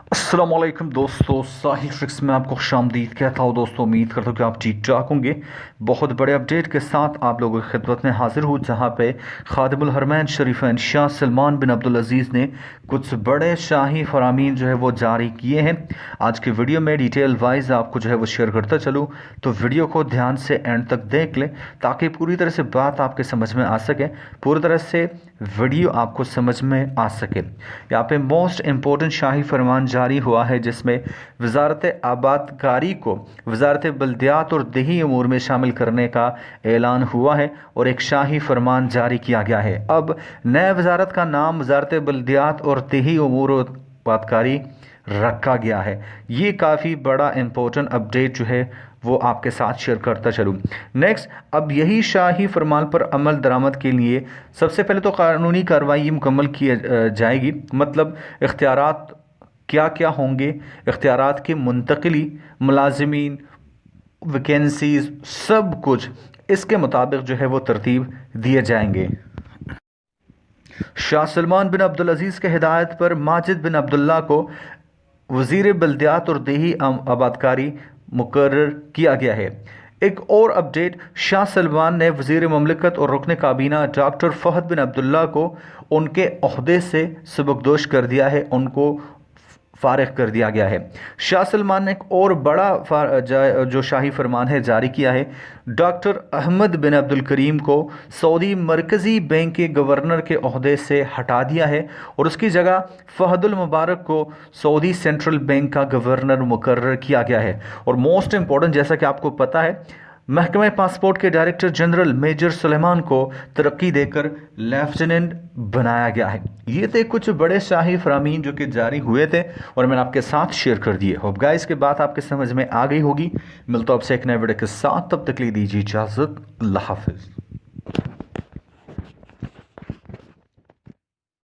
अस्सलामुअलैकुम दोस्तों, साहिल ट्रिक्स में आपको खुशामदीद कहता हूँ। दोस्तों, उम्मीद करता हूँ कि आप ठीक ठाक होंगे। बहुत बड़े अपडेट के साथ आप लोगों की खिदमत में हाजिर हूँ, जहाँ पे खादिमुल हरमैन शरीफैन शाह सलमान बिन अब्दुल अजीज़ ने कुछ बड़े शाही फरामीन जो है वो जारी किए हैं। आज की वीडियो में डिटेल वाइज आपको जो है वो शेयर करता चलूँ, तो वीडियो को ध्यान से एंड तक देख लें ताकि पूरी तरह से बात आपके समझ में आ सके, पूरी तरह से वीडियो आपको समझ में आ सके। यहाँ पे मोस्ट इम्पोर्टेंट शाही फरमान जारी हुआ है, जिसमें वजारत आबादकारी को वजारत बल्दियात और देही अमूर में शामिल करने का ऐलान हुआ है और एक शाही फरमान जारी किया गया है। अब नए वजारत का नाम वजारत बल्दियात और देही अमूर और आबादकारी रखा गया है। ये काफ़ी बड़ा इम्पोर्टेंट अपडेट जो है वो आपके साथ शेयर करता चलूँ। नेक्स्ट, अब यही शाही फरमान पर अमल दरामद के लिए सबसे पहले तो कानूनी कार्रवाई मुकम्मल की जाएगी। मतलब इख्तियारात क्या क्या होंगे, इख्तियारात की मुंतकली, मुलाजिमीन, वैकेंसीज, सब कुछ इसके मुताबिक जो है वो तरतीब दिए जाएंगे। शाह सलमान बिन अब्दुल अजीज़ के हिदायत पर माजिद बिन अब्दुल्ला को वज़ीर बल्दियात और देही आबादकारी मुकर्रर किया गया है। एक और अपडेट, शाह सलमान ने वज़ीर ममलिकत और रुकन काबीना डॉक्टर फ़हद बिन अब्दुल्ला को उनके ओहदे से सबकदोश कर दिया है, उनको फारिग कर दिया गया है। शाह सलमान ने एक और बड़ा जो शाही फरमान है जारी किया है। डॉक्टर अहमद बिन अब्दुल करीम को सऊदी मरकज़ी बैंक के गवर्नर के ओहदे से हटा दिया है और उसकी जगह फ़हदुल मुबारक को सऊदी सेंट्रल बैंक का गवर्नर मुकर्रर किया गया है। और मोस्ट इम्पोर्टेंट, जैसा कि आपको पता है, महकमा पासपोर्ट के डायरेक्टर जनरल मेजर सुलेमान को तरक्की देकर लेफ्टिनेंट बनाया गया है। ये थे कुछ बड़े शाही फरामीन जो कि जारी हुए थे और मैंने आपके साथ शेयर कर दिए। होप गाइस के बात आपके समझ में आ गई होगी। मिलता हूं आपसे एक नए वीडियो के साथ, तब तक लिए दीजिए इजाज़त। अल्लाह हाफिज़।